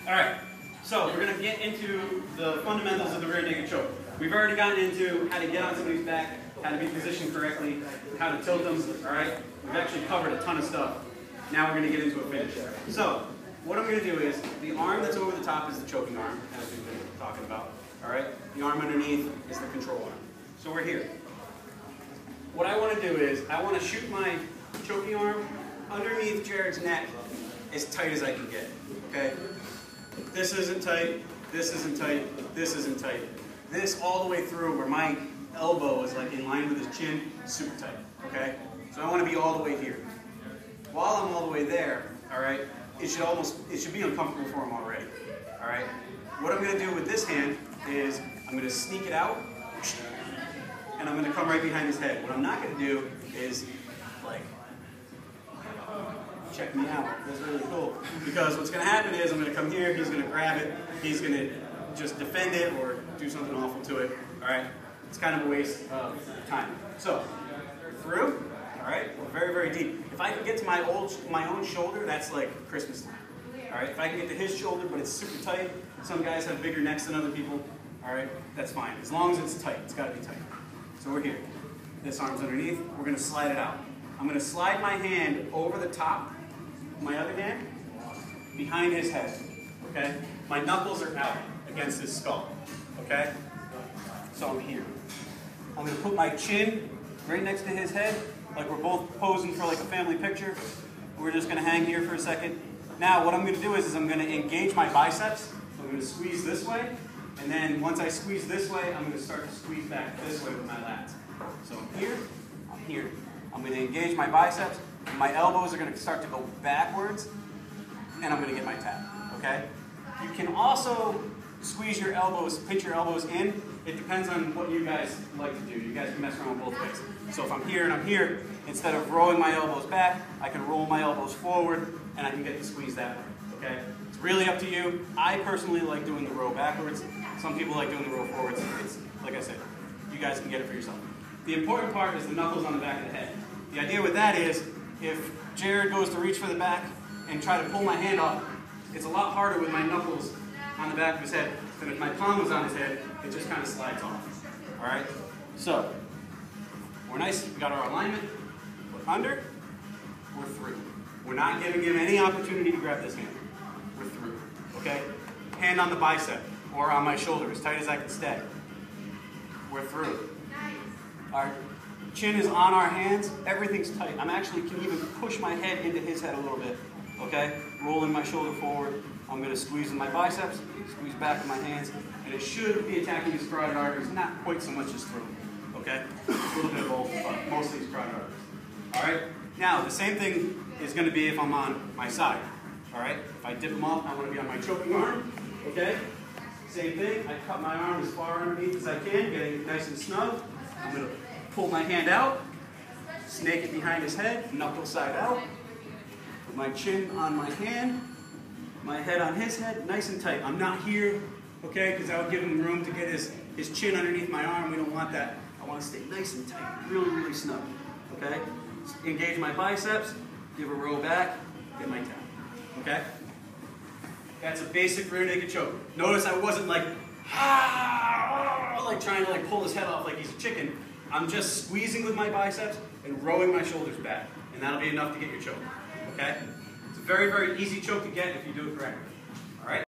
All right, so we're gonna get into the fundamentals of the rear naked choke. We've already gotten into how to get on somebody's back, how to be positioned correctly, how to tilt them, all right? We've actually covered a ton of stuff. Now we're gonna get into a finish. So, what I'm gonna do is, the arm that's over the top is the choking arm, as we've been talking about, all right? The arm underneath is the control arm. So we're here. What I wanna do is, I wanna shoot my choking arm underneath Jared's neck as tight as I can get, okay? This isn't tight, this isn't tight, this isn't tight. This all the way through where my elbow is like in line with his chin, super tight, okay? So I want to be all the way here. While I'm all the way there, all right, it should be uncomfortable for him already, all right? What I'm going to do with this hand is I'm going to sneak it out, and I'm going to come right behind his head. What I'm not going to do is like, check me out, that's really cool. Because what's going to happen is I'm going to come here, he's going to grab it, he's going to just defend it or do something awful to it, all right? It's kind of a waste of time. So, through, all right, very, very deep. If I can get to my own shoulder, that's like Christmas time, all right? If I can get to his shoulder, but it's super tight, some guys have bigger necks than other people, all right, that's fine. As long as it's tight, it's got to be tight. So we're here. This arm's underneath, we're going to slide it out. I'm going to slide my hand over the top, my other hand, behind his head, okay? My knuckles are out against his skull, okay? So I'm here. I'm going to put my chin right next to his head, like we're both posing for like a family picture. We're just going to hang here for a second. Now what I'm going to do is I'm going to engage my biceps. So I'm going to squeeze this way, and then once I squeeze this way, I'm going to start to squeeze back this way with my lats. So I'm here, I'm here. I'm going to engage my biceps, my elbows are going to start to go backwards, and I'm going to get my tap, okay? You can also squeeze your elbows, pinch your elbows in. It depends on what you guys like to do. You guys can mess around with both ways. So if I'm here and I'm here, instead of rolling my elbows back, I can roll my elbows forward, and I can get the squeeze that way, okay? It's really up to you. I personally like doing the row backwards. Some people like doing the row forwards. It's, like I said, you guys can get it for yourself. The important part is the knuckles on the back of the head. The idea with that is, if Jared goes to reach for the back and try to pull my hand off, it's a lot harder with my knuckles on the back of his head than if my palm was on his head, it just kind of slides off. All right? So, we're nice, we got our alignment, we're under, we're through. We're not giving him any opportunity to grab this hand. We're through, okay? Hand on the bicep or on my shoulder, as tight as I can stay. We're through. Our chin is on our hands, everything's tight. I'm actually can even push my head into his head a little bit, okay? Rolling my shoulder forward. I'm going to squeeze in my biceps, squeeze back in my hands, and it should be attacking his carotid arteries, not quite so much as through, okay? A little bit of both, but mostly his carotid arteries. All right? Now, the same thing is going to be if I'm on my side, all right? If I dip them off, I want to be on my choking arm, okay? Same thing, I cut my arm as far underneath as I can, getting it nice and snug. I'm going to pull my hand out, snake it behind his head, knuckle side out, put my chin on my hand, my head on his head, nice and tight. I'm not here, okay, because that would give him room to get his chin underneath my arm. We don't want that. I want to stay nice and tight, really, really snug, okay? Engage my biceps, give a row back, get my tap, okay? That's a basic rear naked choke. Notice I wasn't like, like trying to like pull his head off like he's a chicken. I'm just squeezing with my biceps and rowing my shoulders back, and that'll be enough to get your choke, okay? It's a very, very easy choke to get if you do it correctly.